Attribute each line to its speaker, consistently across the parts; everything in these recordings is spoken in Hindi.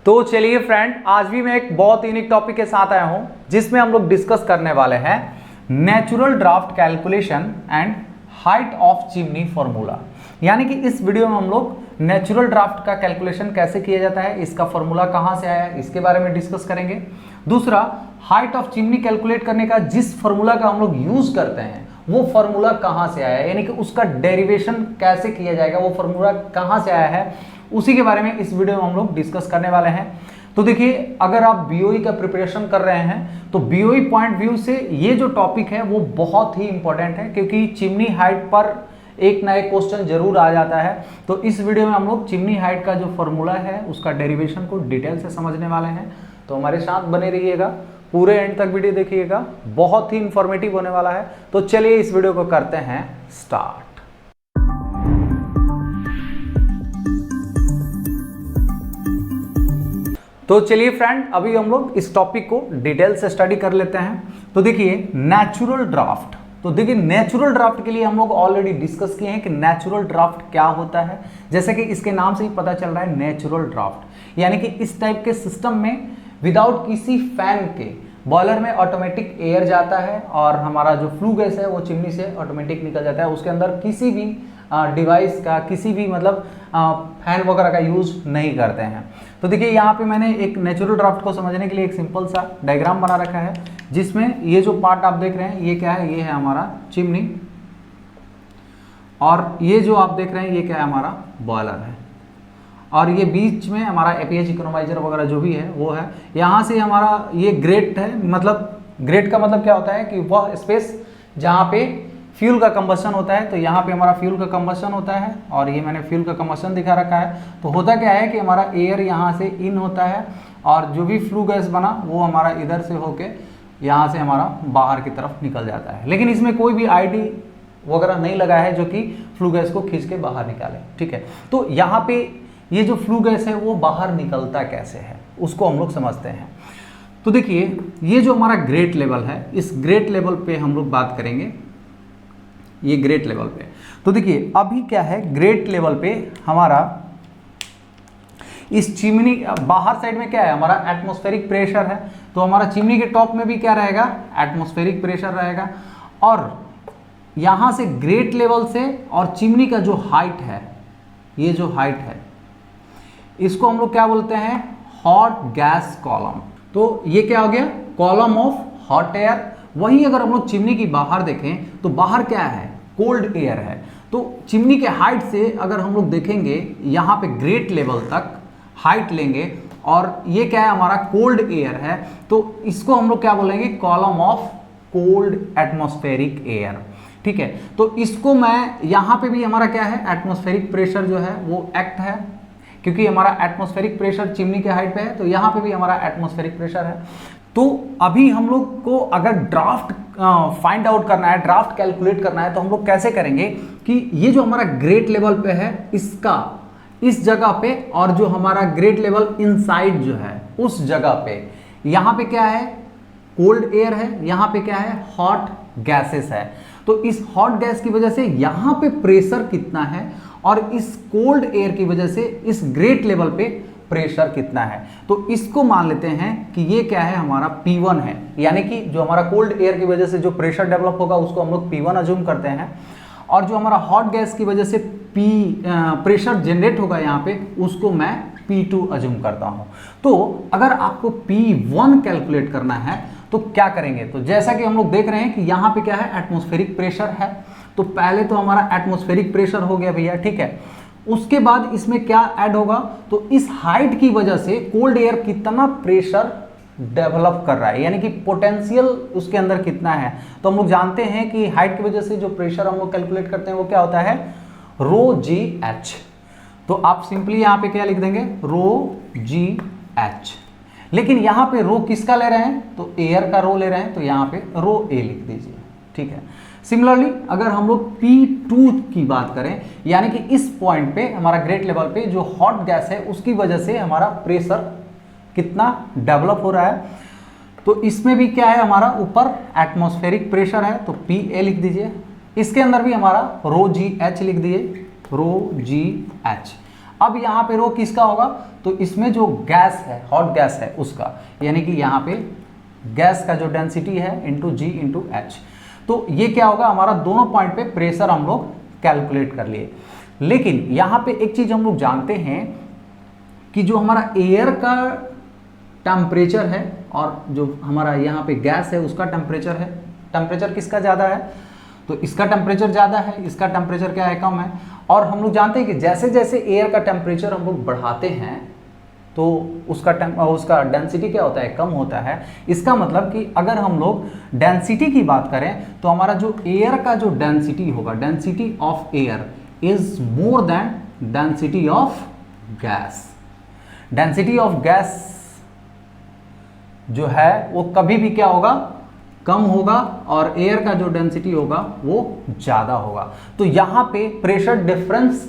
Speaker 1: तो चलिए फ्रेंड, आज भी मैं एक बहुत यूनिक टॉपिक के साथ आया हूं जिसमें हम लोग डिस्कस करने वाले हैं natural draft calculation and height of chimney formula. यानी कि इस वीडियो में हम लोग नेचुरल ड्राफ्ट का कैलकुलेशन कैसे किया जाता है, इसका फॉर्मूला कहां से आया है, इसके बारे में डिस्कस करेंगे। दूसरा, हाइट ऑफ चिमनी कैलकुलेट करने का जिस फॉर्मूला का हम लोग यूज करते हैं वो फॉर्मूला कहां से आया है, यानी कि उसका डेरिवेशन कैसे किया जाएगा, वो फॉर्मूला कहां से आया है, उसी के बारे में इस वीडियो में हम लोग डिस्कस करने वाले हैं। तो देखिए, अगर आप बीओई का प्रिपरेशन कर रहे हैं तो बीओई पॉइंट व्यू से ये जो टॉपिक है वो बहुत ही इंपॉर्टेंट है, क्योंकि चिमनी हाइट पर एक ना एक क्वेश्चन जरूर आ जाता है। तो इस वीडियो में हम लोग चिमनी हाइट का जो फॉर्मूला है उसका डेरिवेशन को डिटेल से समझने वाले हैं। तो हमारे साथ बने रहिएगा, पूरे एंड तक वीडियो देखिएगा, बहुत ही इंफॉर्मेटिव होने वाला है। तो चलिए इस वीडियो को करते हैं स्टार्ट। तो चलिए फ्रेंड, अभी हम लोग इस टॉपिक को डिटेल से स्टडी कर लेते हैं। तो देखिए, नेचुरल ड्राफ्ट, तो देखिए नेचुरल ड्राफ्ट के लिए हम लोग ऑलरेडी डिस्कस किए हैं कि नेचुरल ड्राफ्ट क्या होता है। जैसे कि इसके नाम से ही पता चल रहा है नेचुरल ड्राफ्ट, यानी कि इस टाइप के सिस्टम में विदाउट किसी फैन के बॉयलर में ऑटोमेटिक एयर जाता है और हमारा जो फ्लू गैस है वो चिमनी से ऑटोमेटिक निकल जाता है। उसके अंदर किसी भी डिवाइस का, किसी भी मतलब फैन वगैरह का यूज नहीं करते हैं। तो देखिए, यहाँ पे मैंने एक नेचुरल ड्राफ्ट को समझने के लिए एक सिंपल सा डायग्राम बना रखा है, जिसमें ये जो पार्ट आप देख रहे हैं ये क्या है, ये है हमारा चिमनी, और ये जो आप देख रहे हैं ये क्या है, हमारा बॉयलर है, और ये बीच में हमारा एपीएच इकोनोमाइजर वगैरह जो भी है वो है। यहाँ से हमारा ये ग्रेट है, मतलब ग्रेट का मतलब क्या होता है कि वह स्पेस जहाँ पे फ्यूल का कंबशन होता है। तो यहाँ पे हमारा फ्यूल का कंबशन होता है, और ये मैंने फ्यूल का कंबशन दिखा रखा है। तो होता क्या है कि हमारा एयर यहाँ से इन होता है और जो भी फ्लू गैस बना वो हमारा इधर से होके यहाँ से हमारा बाहर की तरफ निकल जाता है। लेकिन इसमें कोई भी आईडी वगैरह नहीं लगा है जो कि फ्लू गैस को खींच के बाहर निकाले, ठीक है। तो यहाँ पे ये जो फ्लू गैस है वो बाहर निकलता कैसे है उसको हम लोग समझते हैं। तो देखिए, ये जो हमारा ग्रेट लेवल है, इस ग्रेट लेवल पे हम लोग बात करेंगे, ये ग्रेट लेवल पे। तो देखिए, अभी क्या है, ग्रेट लेवल पे हमारा इस चिमनी बाहर साइड में क्या है, हमारा एटमॉस्फेरिक प्रेशर है। तो हमारा चिमनी के टॉप में भी क्या रहेगा, एटमॉस्फेरिक प्रेशर रहेगा। और यहां से ग्रेट लेवल से और चिमनी का जो हाइट है, ये जो हाइट है इसको हम लोग क्या बोलते हैं, हॉट गैस कॉलम। तो ये क्या हो गया, कॉलम ऑफ हॉट एयर। वहीं अगर हम लोग चिमनी की बाहर देखें तो बाहर क्या है, कोल्ड एयर है। तो चिमनी के हाइट से अगर हम लोग देखेंगे यहाँ पे ग्रेट लेवल तक हाइट लेंगे, और ये क्या है, हमारा कोल्ड एयर है। तो इसको हम लोग क्या बोलेंगे, column of cold atmospheric air, ठीक है। तो इसको मैं यहाँ पे भी हमारा क्या है, एटमॉस्फेरिक प्रेशर जो है वो एक्ट है, क्योंकि हमारा एटमॉस्फेरिक प्रेशर चिमनी के हाइट पे है, तो यहाँ पे भी हमारा एटमॉस्फेरिक प्रेशर है। तो अभी हम लोग को अगर ड्राफ्ट फाइंड आउट करना है, ड्राफ्ट कैलकुलेट करना है, तो हम लोग कैसे करेंगे कि ये जो हमारा ग्रेट लेवल पे है इसका इस जगह पे, और जो हमारा ग्रेट लेवल इनसाइड जो है उस जगह पे, यहाँ पे क्या है, कोल्ड एयर है, यहाँ पे क्या है, हॉट गैसेस है। तो इस हॉट गैस की वजह से यहाँ पे प्रेशर कितना है, और इस कोल्ड एयर की वजह से इस ग्रेट लेवल पे प्रेशर कितना है। तो इसको मान लेते हैं कि ये क्या है, हमारा P1 है, यानी कि जो हमारा कोल्ड एयर की वजह से जो प्रेशर डेवलप होगा उसको हम लोग P1 अज्यूम करते हैं, और जो हमारा हॉट गैस की वजह से प्रेशर जनरेट होगा यहाँ पे, उसको मैं P2 अज्यूम करता हूँ। तो अगर आपको P1 कैलकुलेट करना है तो क्या करेंगे, तो जैसा कि हम लोग देख रहे हैं कि यहाँ पे क्या है, एटमॉस्फेरिक प्रेशर है। तो पहले तो हमारा एटमॉस्फेरिक प्रेशर हो गया भैया, ठीक है। उसके बाद इसमें क्या ऐड होगा, तो इस हाइट की वजह से कोल्ड एयर कितना प्रेशर डेवलप कर रहा है, यानी कि पोटेंशियल उसके अंदर कितना है। तो हम लोग जानते हैं कि हाइट की वजह से जो प्रेशर हम लोग कैलकुलेट करते हैं वो क्या होता है, रो जी एच। तो आप सिंपली यहाँ पे क्या लिख देंगे, रो जी एच। लेकिन यहाँ पे रो किसका ले रहे हैं, तो एयर का रो ले रहे हैं, तो यहाँ पे रो ए लिख दीजिए, ठीक है। सिमिलरली अगर हम लोग P2 की बात करें, यानी कि इस पॉइंट पे हमारा ग्रेट लेवल पे जो हॉट गैस है उसकी वजह से हमारा प्रेशर कितना डेवलप हो रहा है, तो इसमें भी क्या है, हमारा ऊपर एटमॉस्फेरिक प्रेशर है, तो PA लिख दीजिए। इसके अंदर भी हमारा रो जी एच लिख दिए, रो जी एच। अब यहाँ पे रो किसका होगा, तो इसमें जो गैस है, हॉट गैस है उसका, यानी कि यहाँ पे गैस का जो डेंसिटी है इंटू जी इंटू एच। तो ये क्या होगा, हमारा दोनों पॉइंट पे प्रेशर हम लोग कैलकुलेट कर लिए। लेकिन यहाँ पे एक चीज हम लोग जानते हैं कि जो हमारा एयर का टेम्परेचर है और जो हमारा यहाँ पे गैस है उसका टेम्परेचर है, टेम्परेचर किसका ज़्यादा है, तो इसका टेम्परेचर ज़्यादा है, इसका टेम्परेचर क्या है, कम है। और हम लोग जानते हैं कि जैसे जैसे एयर का टेम्परेचर हम लोग बढ़ाते हैं तो उसका डेंसिटी क्या होता है, कम होता है। इसका मतलब कि अगर हम लोग डेंसिटी की बात करें तो हमारा जो एयर का जो डेंसिटी होगा, density of air is more than density of gas. Density of gas जो है वो कभी भी क्या होगा, कम होगा, और एयर का जो डेंसिटी होगा वो ज़्यादा होगा। तो यहाँ पे प्रेशर डिफरेंस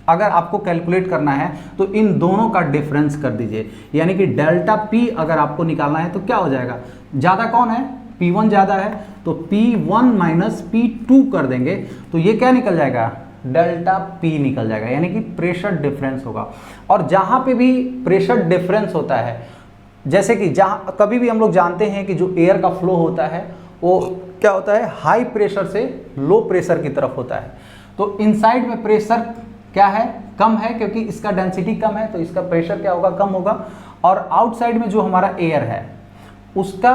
Speaker 1: अगर आपको कैलकुलेट करना है तो इन दोनों का डिफरेंस कर दीजिए, यानी कि डेल्टा P अगर आपको निकालना है तो क्या हो जाएगा, ज़्यादा कौन है, P1 ज़्यादा है, तो P1 माइनस P2 कर देंगे तो ये क्या निकल जाएगा, डेल्टा P निकल जाएगा, यानी कि प्रेशर डिफरेंस होगा। और जहाँ पे भी प्रेशर डिफरेंस होता है, जैसे कि जहाँ कभी भी हम लोग जानते हैं कि जो एयर का फ्लो होता है वो क्या होता है, हाई प्रेशर से लो प्रेशर की तरफ होता है। तो इनसाइड में प्रेशर क्या है, कम है, क्योंकि इसका डेंसिटी कम है तो इसका प्रेशर क्या होगा, कम होगा। और आउटसाइड में जो हमारा एयर है उसका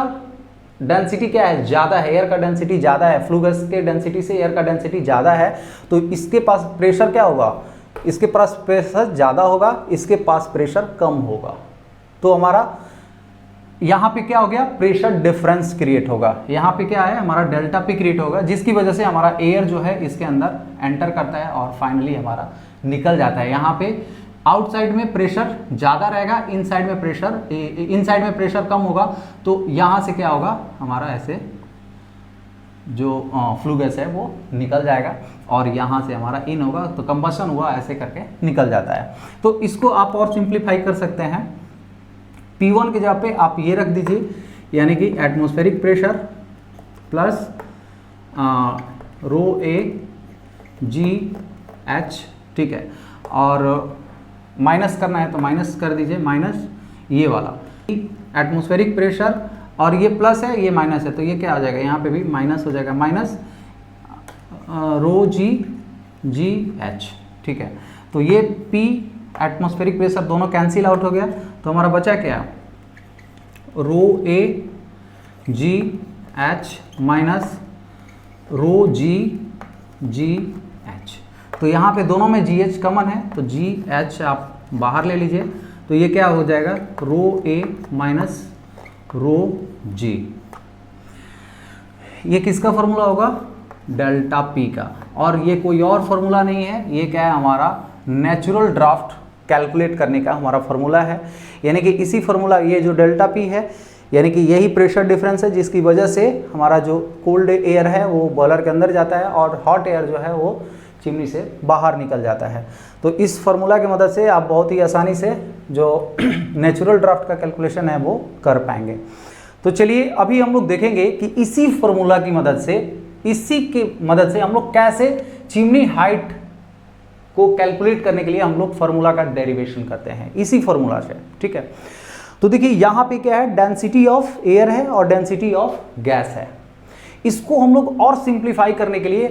Speaker 1: डेंसिटी क्या है, ज़्यादा है, एयर का डेंसिटी ज़्यादा है, फ्लू गैस के डेंसिटी से एयर का डेंसिटी ज़्यादा है, तो इसके पास प्रेशर क्या होगा, इसके पास प्रेशर ज़्यादा होगा, इसके पास प्रेशर कम होगा। तो हमारा यहाँ पे क्या हो गया, प्रेशर डिफरेंस क्रिएट होगा। यहाँ पे क्या है, हमारा डेल्टा P क्रिएट होगा, जिसकी वजह से हमारा एयर जो है इसके अंदर एंटर करता है और फाइनली हमारा निकल जाता है। यहाँ पे आउटसाइड में प्रेशर ज़्यादा रहेगा, इनसाइड में प्रेशर कम होगा, तो यहाँ से क्या होगा, हमारा ऐसे जो फ्लू गैस है वो निकल जाएगा और यहाँ से हमारा इन होगा, तो कंबशन हुआ, ऐसे करके निकल जाता है। तो इसको आप और सिंप्लीफाई कर सकते हैं, P1 के जगह पे आप ये रख दीजिए, यानी कि atmospheric pressure plus row a g H, ठीक है, और माइनस करना है तो माइनस कर दीजिए, माइनस ये वाला एटमॉस्फेरिक प्रेशर, और ये प्लस है, ये माइनस है, तो ये क्या आ जाएगा, यहाँ पे भी माइनस हो जाएगा, माइनस रो जी एच, ठीक है। तो ये P एटमॉस्फेरिक प्रेशर दोनों कैंसिल आउट हो गया, तो हमारा बचा क्या, rho a g h minus rho g h. तो यहाँ पे दोनों में जी एच कॉमन है तो जी एच आप बाहर ले लीजिए, तो ये क्या हो जाएगा, रो ए माइनस रो जी। ये किसका फॉर्मूला होगा, डेल्टा P का, और ये कोई और फॉर्मूला नहीं है, ये क्या है, हमारा नेचुरल ड्राफ्ट कैलकुलेट करने का हमारा फॉर्मूला है। यानी कि इसी फॉर्मूला, ये जो डेल्टा P है, यानी कि यही प्रेशर डिफरेंस है जिसकी वजह से हमारा जो कोल्ड एयर है वो बॉयलर के अंदर जाता है और हॉट एयर जो है वो चिमनी से बाहर निकल जाता है। तो इस फॉर्मूला की मदद से आप बहुत ही आसानी से जो नेचुरल ड्राफ्ट का कैलकुलेशन है वो कर पाएंगे। तो चलिए अभी हम लोग देखेंगे कि इसी फॉर्मूला की मदद से, हम लोग कैसे चिमनी हाइट को कैलकुलेट करने के लिए हम लोग फार्मूला का डेरिवेशन करते हैं इसी फार्मूला से, ठीक है। तो देखिए यहाँ पे क्या है, डेंसिटी ऑफ एयर है और डेंसिटी ऑफ गैस है। इसको हम लोग और सिंप्लीफाई करने के लिए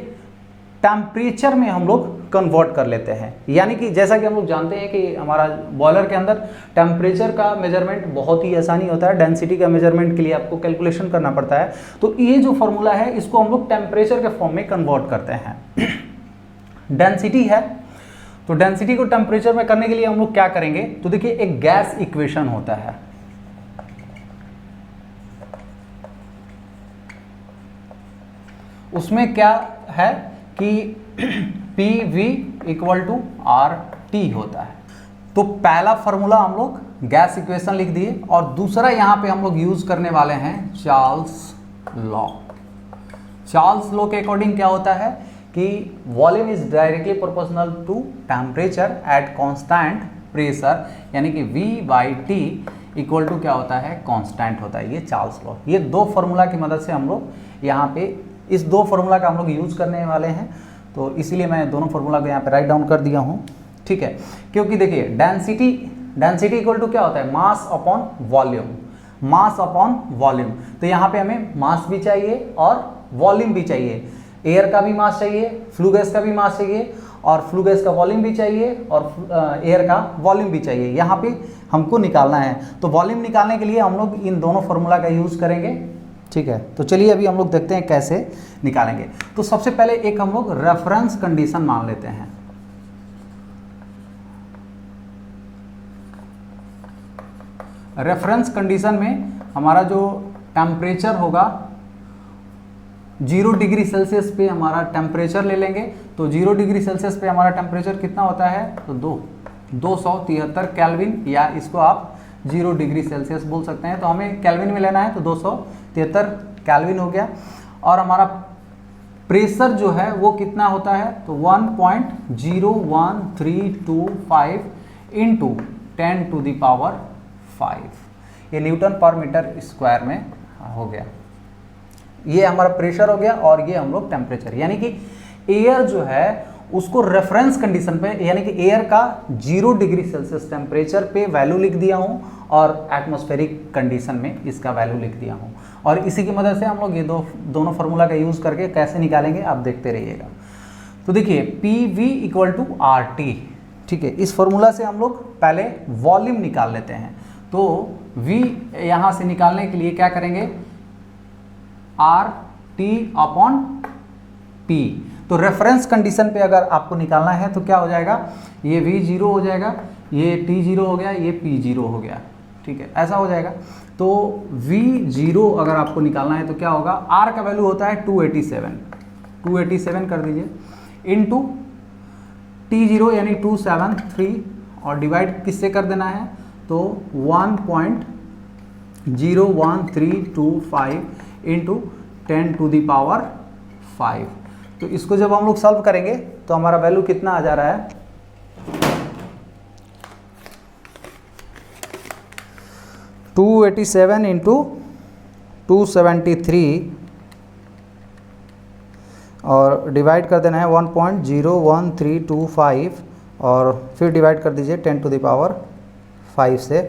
Speaker 1: टेम्परेचर में हम लोग कन्वर्ट कर लेते हैं। यानी कि जैसा कि हम लोग जानते हैं कि हमारा बॉयलर के अंदर टेम्परेचर का मेजरमेंट बहुत ही आसानी होता है, डेंसिटी का मेजरमेंट के लिए आपको कैलकुलेशन करना पड़ता है। तो ये जो फॉर्मूला है इसको हम लोग टेम्परेचर के फॉर्म में कन्वर्ट करते हैं। डेंसिटी है तो डेंसिटी को टेम्परेचर में करने के लिए हम लोग क्या करेंगे, तो देखिए एक गैस इक्वेशन होता है, उसमें क्या है कि PV इक्वल टू RT होता है। तो पहला फॉर्मूला हम लोग गैस इक्वेशन लिख दिए और दूसरा यहाँ पे हम लोग यूज करने वाले हैं चार्ल्स लॉ। चार्ल्स लॉ के अकॉर्डिंग क्या होता है कि volume is directly proportional to temperature at constant pressure, यानी कि V/T इक्वल टू क्या होता है, कांस्टेंट होता है। ये चार्ल्स लॉ, ये दो फार्मूला की मदद से हम लोग यहाँ पे इस दो फार्मूला का हम लोग यूज करने वाले हैं। तो इसीलिए मैं दोनों फार्मूला को यहाँ पे राइट डाउन कर दिया हूँ। ठीक है, क्योंकि देखिए डेंसिटी इक्वल टू क्या होता है, मास अपॉन वॉल्यूम, मास अपॉन वॉल्यूम। तो यहाँ पे हमें मास भी चाहिए और वॉल्यूम भी चाहिए, एयर का भी मास चाहिए, फ्लू गैस का भी मास चाहिए, और फ्लू गैस का वॉल्यूम भी चाहिए, और एयर का वॉल्यूम भी चाहिए, यहाँ पे हमको निकालना है। तो वॉल्यूम निकालने के लिए हम लोग इन दोनों फार्मूला का यूज़ करेंगे, ठीक है। तो चलिए अभी हम लोग देखते हैं कैसे निकालेंगे। तो सबसे पहले एक हम लोग रेफरेंस कंडीशन मान लेते हैं। रेफरेंस कंडीशन में हमारा जो टेम्परेचर होगा 0 डिग्री सेल्सियस पे हमारा टेम्परेचर ले लेंगे। तो 0 डिग्री सेल्सियस पे हमारा टेम्परेचर कितना होता है, तो 273 केल्विन, या इसको आप 0 डिग्री सेल्सियस बोल सकते हैं। तो हमें केल्विन में लेना है, तो 273 केल्विन हो गया। और हमारा प्रेशर जो है वो कितना होता है, तो 1.01325 इंटू 10⁵, ये न्यूटन पर मीटर स्क्वायर में हो गया। ये हमारा प्रेशर हो गया, और ये हम लोग टेम्परेचर, यानी कि एयर जो है उसको रेफरेंस कंडीशन पे, यानी कि एयर का 0 डिग्री सेल्सियस टेम्परेचर पे वैल्यू लिख दिया हूँ, और एटमॉस्फेरिक कंडीशन में इसका वैल्यू लिख दिया हूँ। और इसी की मदद से हम लोग ये दोनों फार्मूला का यूज़ करके कैसे निकालेंगे आप देखते रहिएगा। तो देखिए PV इक्वल टू RT, ठीक है। इस फार्मूला से हम लोग पहले वॉल्यूम निकाल लेते हैं। तो V यहाँ से निकालने के लिए क्या करेंगे, RT अपॉन P। तो रेफरेंस कंडीशन पे अगर आपको निकालना है तो क्या हो जाएगा, ये V0 हो जाएगा, ये T0 हो गया, ये P0 हो गया, ठीक है, ऐसा हो जाएगा। तो V0 अगर आपको निकालना है तो क्या होगा, R का वैल्यू होता है 287 कर दीजिए, इनटू T0 यानी 273, और डिवाइड किससे कर देना है, तो 1.01325 इंटू 10⁵। तो इसको जब हम लोग सॉल्व करेंगे तो हमारा वैल्यू कितना आ जा रहा है, 287 इंटू 273, और डिवाइड कर देना है 1.01325, और फिर डिवाइड कर दीजिए 10⁵ से।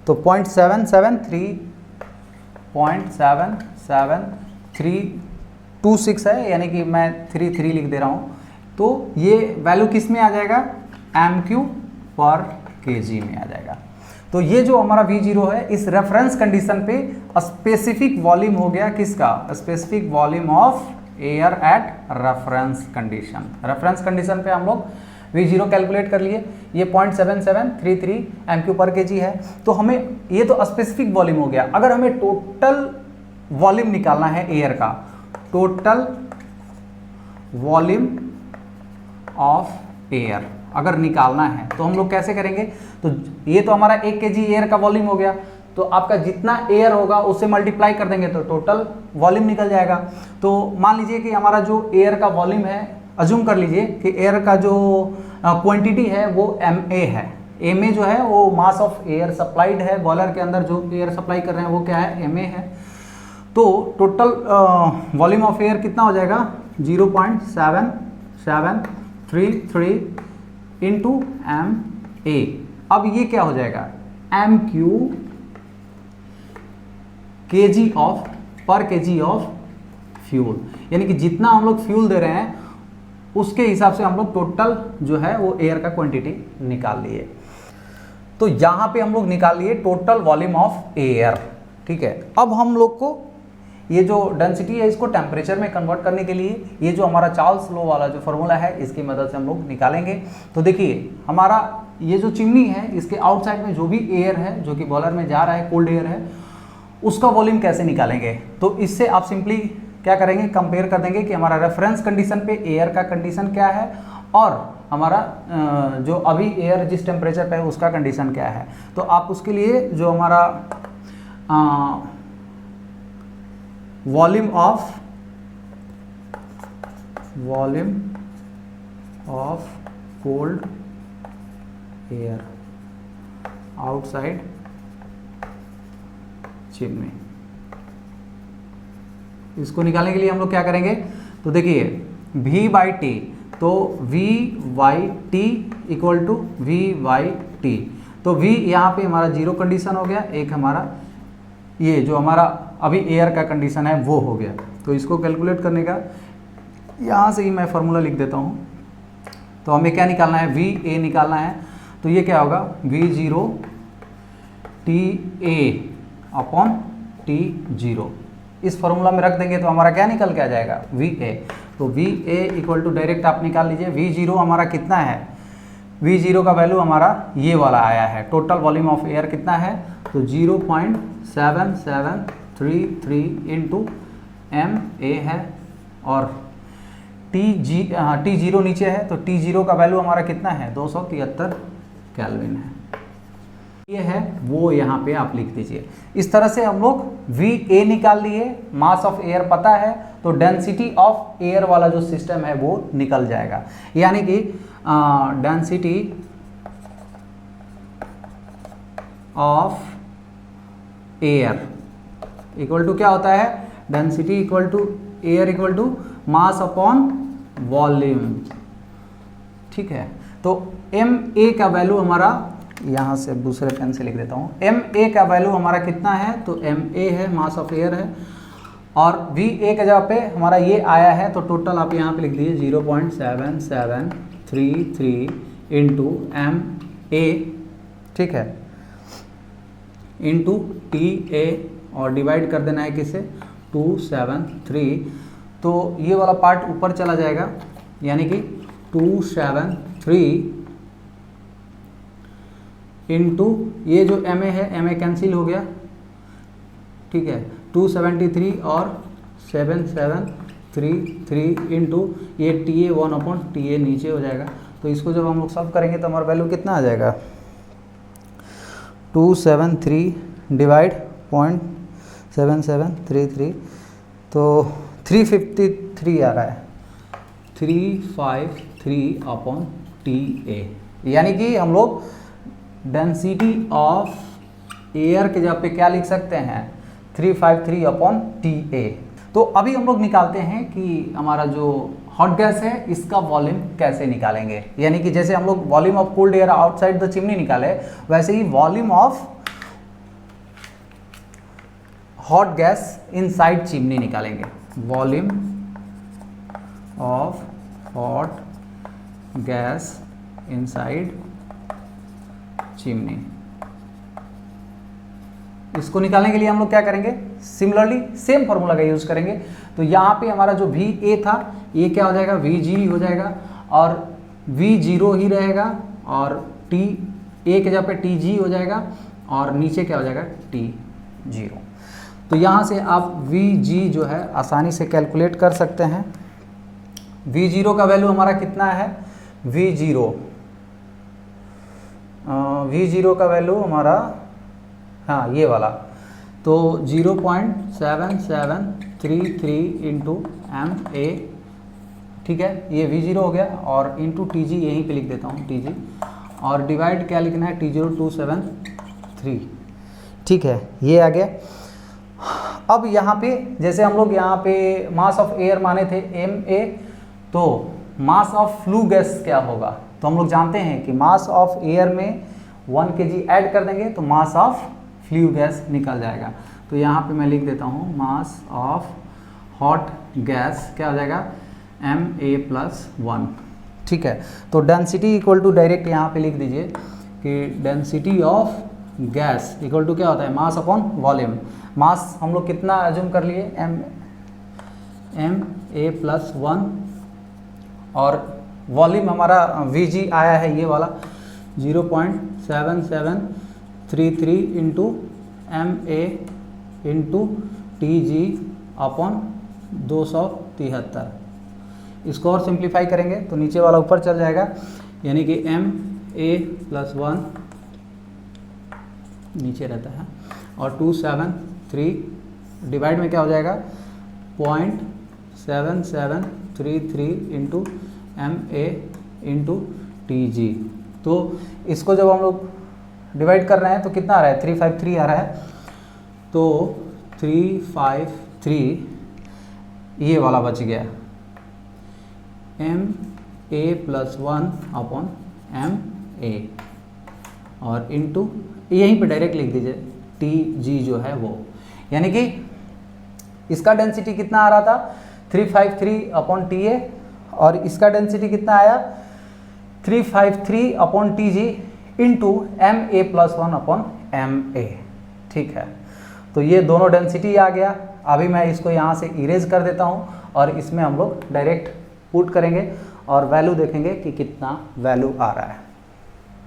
Speaker 1: तो 0.77326 है, यानी कि मैं 3 लिख दे रहा हूँ। तो ये वैल्यू किस में आ जाएगा, MQ पर kg में आ जाएगा। तो ये जो हमारा V0 है, इस रेफरेंस कंडीशन पे स्पेसिफिक वॉल्यूम हो गया किसका, specific volume of air at reference condition. Reference condition पे हम लोग V0 कैलकुलेट कर लिए, ये 0.7733 MQ पर kg है। तो हमें ये तो स्पेसिफिक वॉल्यूम हो गया। अगर हमें टोटल वॉल्यूम निकालना है एयर का, टोटल वॉल्यूम ऑफ एयर अगर निकालना है तो हम लोग कैसे करेंगे, तो ये तो हमारा 1 kg एयर का वॉल्यूम हो गया, तो आपका जितना एयर होगा उससे मल्टीप्लाई कर देंगे तो टोटल वॉल्यूम निकल जाएगा। तो मान लीजिए कि हमारा जो एयर का वॉल्यूम है, अज्यूम कर लीजिए कि एयर का जो क्वांटिटी है वो MA है। MA जो है वो मास ऑफ एयर सप्लाइड है, बॉयलर के अंदर जो एयर सप्लाई कर रहे हैं वो क्या है, MA है। तो टोटल वॉल्यूम ऑफ एयर कितना हो जाएगा, 0.7733 इंटू MA। अब ये क्या हो जाएगा, MQ kg ऑफ पर kg ऑफ फ्यूल, यानी कि जितना हम लोग फ्यूल दे रहे हैं उसके हिसाब से हम लोग टोटल जो है वो एयर का क्वांटिटी निकाल लिए। तो यहाँ पे हम लोग निकाल लिए टोटल वॉल्यूम ऑफ एयर, ठीक है। अब हम लोग को ये जो डेंसिटी है इसको टेम्परेचर में कन्वर्ट करने के लिए ये जो हमारा चार्ल्स लॉ वाला जो फॉर्मूला है इसकी मदद से हम लोग निकालेंगे। तो देखिए हमारा ये जो चिमनी है इसके आउटसाइड में जो भी एयर है जो कि बॉयलर में जा रहा है, कोल्ड एयर है, उसका वॉल्यूम कैसे निकालेंगे। तो इससे आप सिंपली क्या करेंगे, कंपेयर कर देंगे कि हमारा रेफरेंस कंडीशन पे एयर का कंडीशन क्या है और हमारा जो अभी एयर जिस टेम्परेचर पे है उसका कंडीशन क्या है। तो आप उसके लिए जो हमारा volume of cold air outside chimney, इसको निकालने के लिए हम लोग क्या करेंगे, तो देखिए V/T, तो V by T equal to V by T. तो v यहाँ पे हमारा जीरो कंडीशन हो गया, एक हमारा ये जो हमारा अभी एयर का कंडीशन है वो हो गया। तो इसको कैलकुलेट करने का यहाँ से ही मैं फार्मूला लिख देता हूँ। तो हमें क्या निकालना है, वी ए निकालना है। तो ये क्या होगा, we zero T A upon T zero. इस फार्मूला में रख देंगे तो हमारा क्या निकल के आ जाएगा, वी ए। तो V A equal to direct आप निकाल लीजिए, वी जीरो हमारा कितना है, वी जीरो का वैल्यू हमारा ये वाला आया है। टोटल वॉल्यूम ऑफ एयर कितना है, तो 0.7733 इंटू एम ए है, और टी जीरो नीचे है, तो टी जीरो का वैल्यू हमारा कितना है, 273 केल्विन है। ये है वो यहाँ पे आप लिख दीजिए। इस तरह से हम लोग वी ए निकाल लिए, मास ऑफ एयर पता है, तो डेंसिटी ऑफ एयर वाला जो सिस्टम है वो निकल जाएगा। यानी कि density of air equal to क्या होता है, density equal to air equal to mass upon volume. ठीक है, तो एम ए का वैल्यू हमारा, यहाँ से दूसरे पेन से लिख देता हूँ, एम ए का वैल्यू हमारा कितना है, तो एम ए है, मास ऑफ एयर है, और वी ए के जगह पे हमारा ये आया है, तो टोटल आप यहाँ पे लिख दीजिए 0.7733 इंटू एम ए, ठीक है, इंटू टी ए, और डिवाइड कर देना है किससे, 273। तो ये वाला पार्ट ऊपर चला जाएगा, यानी कि 273 इंटू ये जो एम ए है, एम ए कैंसिल हो गया, ठीक है, 273 और 7733 इंटू ये T A 1 upon T A नीचे हो जाएगा। तो इसको जब हम लोग सॉल्व करेंगे तो हमारा वैल्यू कितना आ जाएगा, 273 डिवाइड 0.7733, तो 353 आ रहा है, 353 अपॉन टी ए। यानी कि हम लोग डेंसिटी ऑफ एयर के जगह पे क्या लिख सकते हैं, 353 अपॉन टी ए। तो अभी हम लोग निकालते हैं कि हमारा जो हॉट गैस है इसका वॉल्यूम कैसे निकालेंगे। यानी कि जैसे हम लोग volume of cold air outside the chimney निकाले, वैसे ही volume of hot gas inside chimney निकालेंगे। Volume of hot gas inside chimney, इसको निकालने के लिए हम लोग क्या करेंगे, सिमिलरली सेम फॉर्मूला का यूज करेंगे। तो यहाँ पे हमारा जो वी ए था ये क्या हो जाएगा, वी जी हो जाएगा, और वी जीरो ही रहेगा, और टी ए के जगह पे टी जी हो जाएगा, और नीचे क्या हो जाएगा, टी जीरो। तो यहाँ से आप वी जी जो है आसानी से कैलकुलेट कर सकते हैं। वी जीरो का वैल्यू हमारा कितना है, वी जीरो का वैल्यू हमारा, हाँ ये वाला, तो 0.7733 इंटू एम ए, ठीक है, ये वी जीरो हो गया, और इंटू टी जी यहीं पे लिख देता हूँ टी जी, और डिवाइड क्या लिखना है, टी जीरो 273, ठीक है, ये आ गया। अब यहाँ पे जैसे हम लोग यहाँ पे मास ऑफ एयर माने थे एम ए, तो मास ऑफ फ्लू गैस क्या होगा, तो हम लोग जानते हैं कि मास ऑफ एयर में 1 kg ऐड कर देंगे तो मास ऑफ फ्लू गैस निकल जाएगा। तो यहाँ पे मैं लिख देता हूँ मास ऑफ हॉट गैस क्या हो जाएगा, एम ए प्लस 1, ठीक है। तो डेंसिटी इक्वल टू डायरेक्ट यहाँ पे लिख दीजिए कि density of gas equal to क्या होता है, मास अपॉन वॉल्यूम। मास हम लोग कितना अज्यूम कर लिए, एम ए प्लस 1, और वॉल्यूम हमारा वी जी आया है ये वाला 0.7733 into M A into T G upon 273। इसको और सिंप्लीफाई करेंगे तो नीचे वाला ऊपर चल जाएगा, यानी कि एम ए प्लस 1 नीचे रहता है, और 273 डिवाइड में क्या हो जाएगा, 0.7733 into M A into T G. तो इसको जब हम लोग डिवाइड कर रहे हैं तो कितना आ रहा है, 353 आ रहा है। तो 353 ये वाला बच गया, एम a+1/ma और इनटू यहीं पे डायरेक्ट लिख दीजिए Tg जो है वो, यानी कि इसका डेंसिटी कितना आ रहा था 353/Ta और इसका डेंसिटी कितना आया 353/Tg इंटू ma+1/ma। ठीक है, तो ये दोनों डेंसिटी आ गया। अभी मैं इसको यहाँ से इरेज कर देता हूँ और इसमें हम लोग डायरेक्ट पुट करेंगे और वैल्यू देखेंगे कि कितना वैल्यू आ रहा है।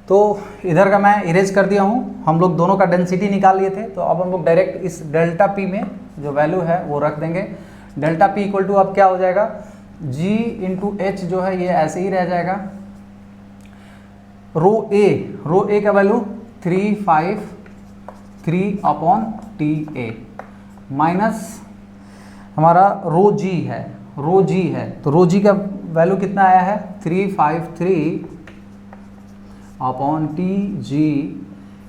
Speaker 1: तो इधर का मैं इरेज कर दिया हूँ, हम लोग दोनों का डेंसिटी निकाल लिए थे। तो अब हम लोग डायरेक्ट इस डेल्टा पी में जो वैल्यू है वो रख देंगे। डेल्टा पी इक्वल टू अब क्या हो जाएगा, G इंटू एच जो है ये ऐसे ही रह जाएगा। रो ए का वैल्यू 353/Ta माइनस हमारा रो जी है, तो रो जी का वैल्यू कितना आया है 353/Tg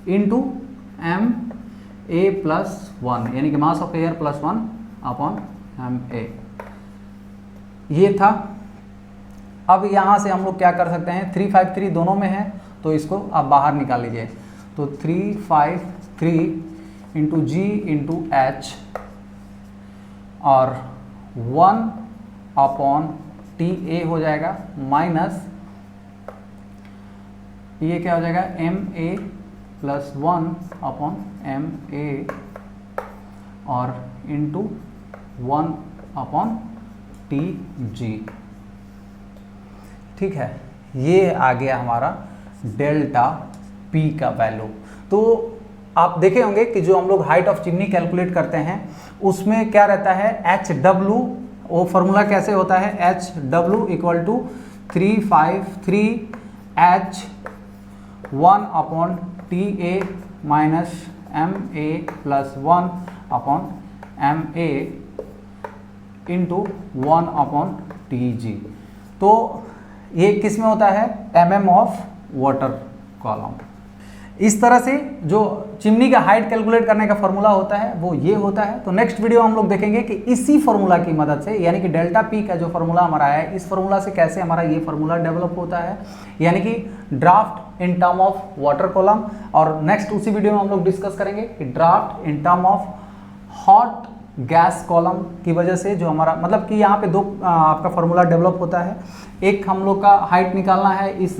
Speaker 1: इंटू ma+1 यानी कि मास ऑफ एयर +1/ma ये था। अब यहाँ से हम लोग क्या कर सकते हैं, 353 दोनों में है तो इसको आप बाहर निकाल लीजिए। तो 353 इंटू जी इंटू एच और 1/Ta हो जाएगा माइनस ये क्या हो जाएगा ma+1/ma और इंटू 1/Tg। ठीक है, ये आ गया हमारा डेल्टा P का वैल्यू। तो आप देखे होंगे कि जो हम लोग हाइट ऑफ चिमनी कैलकुलेट करते हैं उसमें क्या रहता है HW, वो फॉर्मूला कैसे होता है HW equal to 353H1/Ta minus ma+1/ma into 1/Tg। तो ये किस में होता है mm ऑफ वाटर कॉलम। इस तरह से जो चिमनी का हाइट कैलकुलेट करने का फॉर्मूला होता है वो ये होता है। तो नेक्स्ट वीडियो हम लोग देखेंगे कि इसी फॉर्मूला की मदद से यानी कि डेल्टा पी का जो फॉर्मूला हमारा है इस फॉर्मूला से कैसे हमारा ये फॉर्मूला डेवलप होता है, यानी कि draft in term of water column. और नेक्स्ट उसी वीडियो में हम लोग डिस्कस करेंगे कि draft in term of hot gas column की वजह से जो हमारा मतलब कि यहाँ पे दो आपका फॉर्मूला डेवलप होता है। एक हम लोग का हाइट निकालना है इस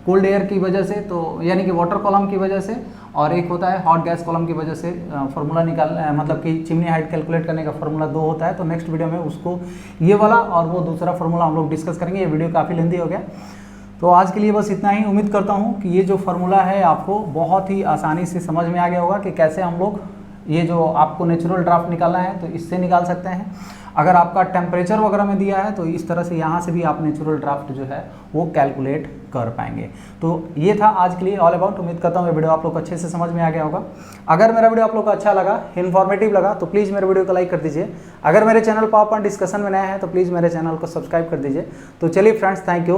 Speaker 1: कोल्ड एयर की वजह से, तो यानी कि वाटर कॉलम की वजह से, और एक होता है हॉट गैस कॉलम की वजह से फार्मूला निकालना मतलब कि चिमनी हाइट कैलकुलेट करने का फार्मूला दो होता है। तो नेक्स्ट वीडियो में उसको ये वाला और वो दूसरा फार्मूला हम लोग डिस्कस करेंगे। ये वीडियो काफ़ी लेंथी हो गया, तो आज के लिए बस इतना ही। उम्मीद करता हूँ कि ये जो फार्मूला है आपको बहुत ही आसानी से समझ में आ गया होगा कि कैसे हम लोग ये जो आपको नेचुरल ड्राफ्ट निकालना है तो इससे निकाल सकते हैं। अगर आपका टेम्परेचर वगैरह में दिया है तो इस तरह से यहाँ से भी आप नेचुरल ड्राफ्ट जो है वो कैलकुलेट कर पाएंगे। तो ये था आज के लिए ऑल अबाउट। उम्मीद करता हूँ ये वीडियो आप लोग को अच्छे से समझ में आ गया होगा। अगर मेरा वीडियो आप लोग को अच्छा लगा, इन्फॉर्मेटिव लगा, तो प्लीज़ मेरे वीडियो को लाइक कर दीजिए। अगर मेरे चैनल पर आप डिस्कशन में नए हैं तो प्लीज़ मेरे चैनल को सब्सक्राइब कर दीजिए। तो चलिए friends, thank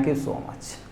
Speaker 1: you so much.